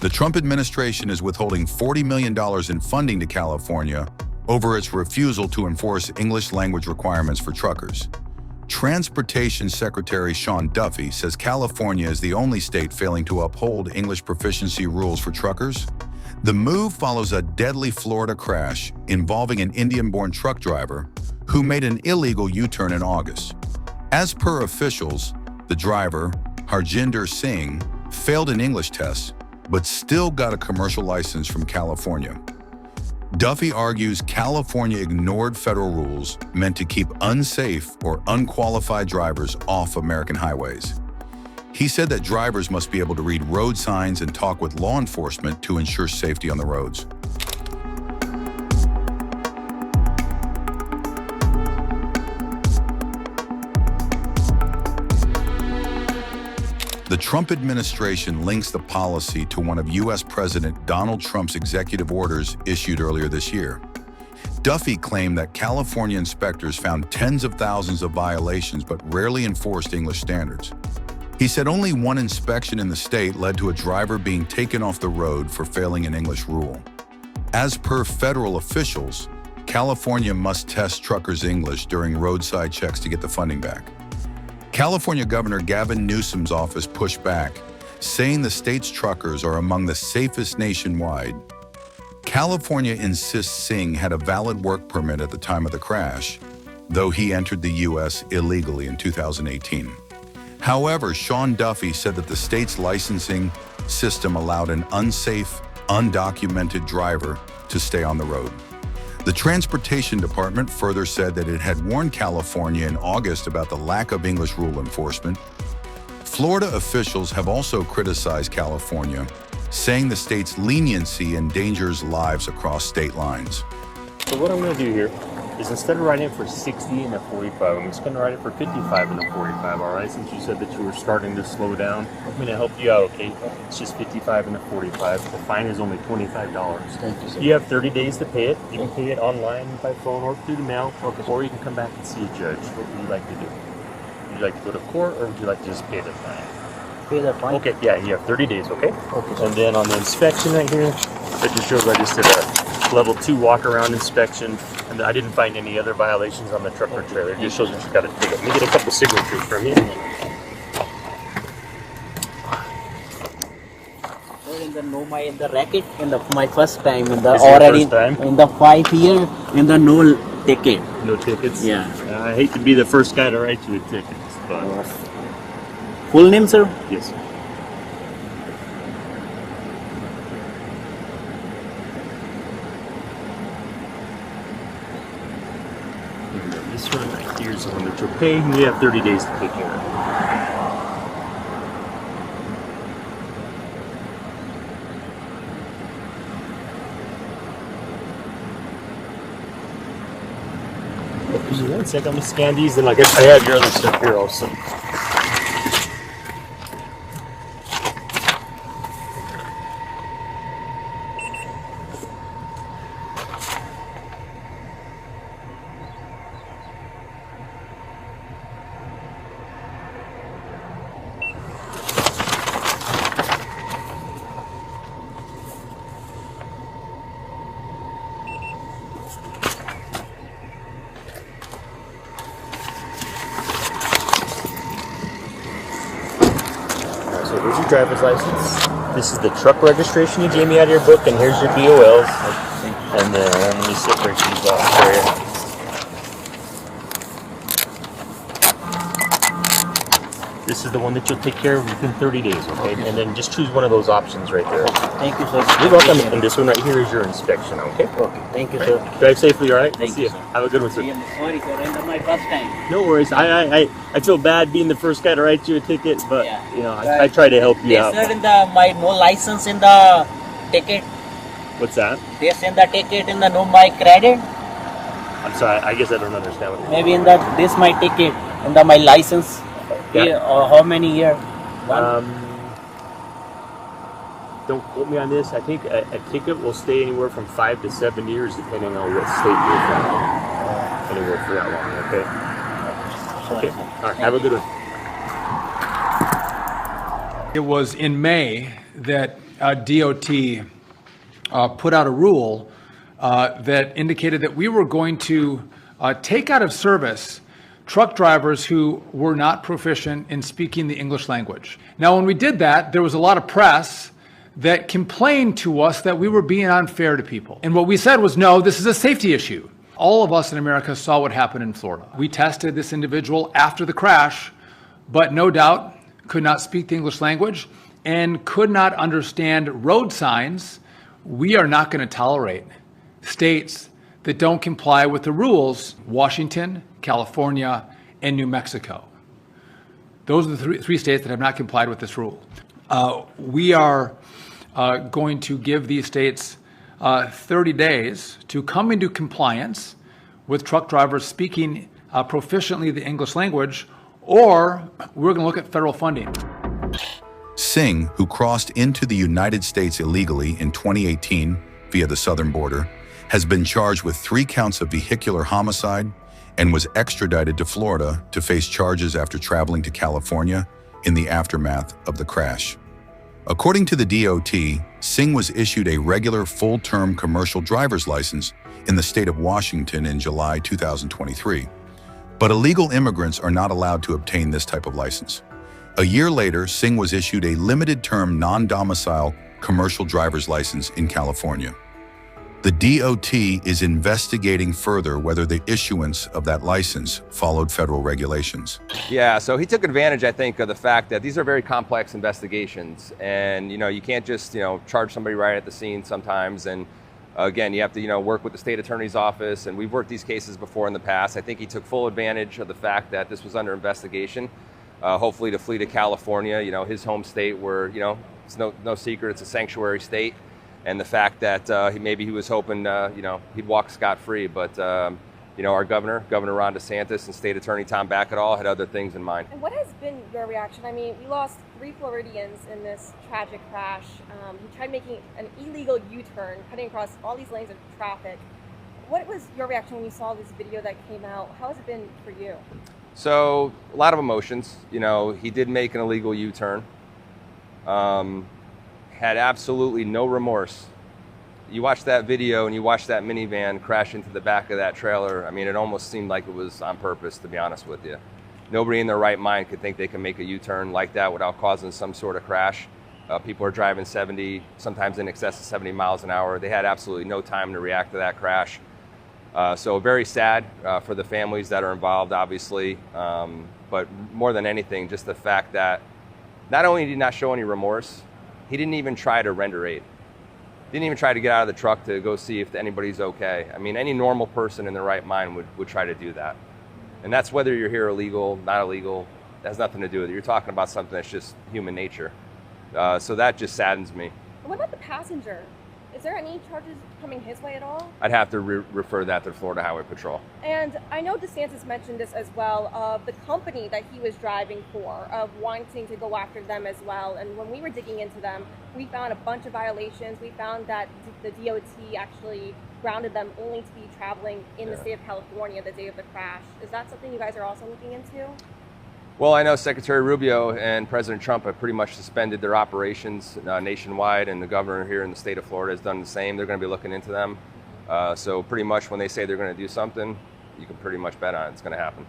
The Trump administration is withholding $40 million in funding to California over its refusal to enforce English language requirements for truckers. Transportation Secretary Sean Duffy says California is the only state failing to uphold English proficiency rules for truckers. The move follows a deadly Florida crash involving an Indian-born truck driver who made an illegal U-turn in August. As per officials, the driver, Harjinder Singh, failed an English test, but still got a commercial license from California. Duffy argues California ignored federal rules meant to keep unsafe or unqualified drivers off American highways. He said that drivers must be able to read road signs and talk with law enforcement to ensure safety on the roads. The Trump administration links the policy to one of U.S. President Donald Trump's executive orders issued earlier this year. Duffy claimed that California inspectors found tens of thousands of violations but rarely enforced English standards. He said only one inspection in the state led to a driver being taken off the road for failing an English rule. As per federal officials, California must test truckers' English during roadside checks to get the funding back. California Governor Gavin Newsom's office pushed back, saying the state's truckers are among the safest nationwide. California insists Singh had a valid work permit at the time of the crash, though he entered the U.S. illegally in 2018. However, Sean Duffy said that the state's licensing system allowed an unsafe, undocumented driver to stay on the road. The Transportation Department further said that it had warned California in August about the lack of English rule enforcement. Florida officials have also criticized California, saying the state's leniency endangers lives across state lines. So what I'm going to do here is instead of writing it for 60 and a 45, I'm just going to write it for 55 and a 45, all right? Since you said that you were starting to slow down, I'm going to help you out, okay? It's just 55 and a 45. The fine is only $25. Thank you, sir. You have 30 days to pay it. You can pay it online, by phone, or through the mail, or you can come back and see a judge. What would you like to do? Would you like to go to court, or would you like to just pay the fine? Pay the fine? Okay, yeah, you have 30 days, okay? Okay, sir. And then on the inspection right here, that just shows I just did a level 2 walk-around inspection, and I didn't find any other violations on the truck or trailer. It just shows that you got to take it. Let me get a couple signatures from you. In the racket, my first time in the This is your already first time? in the 5 year in the no ticket. No tickets? Yeah. I hate to be the first guy to write you a ticket, but Full name, sir? yes. This one right here is the one that you'll pay, and you have 30 days to take care of it. Just 1 second, I'm going to scan these, and I have your other stuff here also. So here's your driver's license. This is the truck registration you gave me out of your book, and here's your BOLs. And then let me separate these off for you. This is the one that you'll take care of within 30 days, okay? And then just choose one of those options right there. Thank you, sir. You're welcome. And this one right here is your inspection, okay? Okay, thank you, sir. Drive safely, all right? Thank See you, ya. sir. Have a good one, sir. Sorry, sir. And my first time. No worries. I feel bad being the first guy to write you a ticket, but Yeah. you know, I try to help you They out. said in my no license in the ticket. What's that? They send the ticket in the no my credit. I'm sorry. I guess I don't understand what. Maybe in the this my ticket in the my license. Yeah. How many year? Don't quote me on this. I think a ticket will stay anywhere from 5 to 7 years, depending on what state you're from. Anywhere for that long. Okay. Okay. All right. Have a good one. It was in May that DOT put out a rule that indicated that we were going to take out of service truck drivers who were not proficient in speaking the English language. Now, when we did that, there was a lot of press that complained to us that we were being unfair to people. And what we said was, no, this is a safety issue. All of us in America saw what happened in Florida. We tested this individual after the crash, but no doubt could not speak the English language and could not understand road signs. We are not going to tolerate states that don't comply with the rules: Washington, California, and New Mexico. Those are the three states that have not complied with this rule. We are going to give these states 30 days to come into compliance with truck drivers speaking proficiently the English language, or we're going to look at federal funding. Singh, who crossed into the United States illegally in 2018 via the southern border, has been charged with 3 counts of vehicular homicide and was extradited to Florida to face charges after traveling to California in the aftermath of the crash. According to the DOT, Singh was issued a regular full-term commercial driver's license in the state of Washington in July 2023. But illegal immigrants are not allowed to obtain this type of license. A year later, Singh was issued a limited-term non-domicile commercial driver's license in California. The DOT is investigating further whether the issuance of that license followed federal regulations. Yeah, so he took advantage, I think, of the fact that these are very complex investigations, and you can't just charge somebody right at the scene sometimes. And again, you have to work with the state attorney's office, and we've worked these cases before in the past. I think he took full advantage of the fact that this was under investigation, hopefully to flee to California, his home state, where it's no secret it's a sanctuary state. And the fact that maybe he was hoping, he'd walk scot-free. But, our Governor Ron DeSantis, and State Attorney Tom Backetall had other things in mind. And what has been your reaction? I mean, we lost 3 Floridians in this tragic crash. He tried making an illegal U-turn, cutting across all these lanes of traffic. What was your reaction when you saw this video that came out? How has it been for you? So, a lot of emotions. He did make an illegal U-turn. Had absolutely no remorse. You watch that video and you watch that minivan crash into the back of that trailer. I mean, it almost seemed like it was on purpose, to be honest with you. Nobody in their right mind could think they can make a U-turn like that without causing some sort of crash. People are driving 70, sometimes in excess of 70 miles an hour. They had absolutely no time to react to that crash. So very sad for the families that are involved, obviously. But more than anything, just the fact that not only did he not show any remorse, he didn't even try to render aid. Didn't even try to get out of the truck to go see if anybody's okay. I mean, any normal person in their right mind would try to do that. And that's whether you're here illegal, not illegal, that has nothing to do with it. You're talking about something that's just human nature. So that just saddens me. And what about the passenger? Is there any charges coming his way at all? I'd have to refer that to the Florida Highway Patrol. And I know DeSantis mentioned this as well, of the company that he was driving for, of wanting to go after them as well. And when we were digging into them, we found a bunch of violations. We found that the DOT actually grounded them only to be traveling in the state of California the day of the crash. Is that something you guys are also looking into? Well, I know Secretary Rubio and President Trump have pretty much suspended their operations nationwide, and the governor here in the state of Florida has done the same. They're going to be looking into them. So pretty much when they say they're going to do something, you can pretty much bet on it. It's going to happen.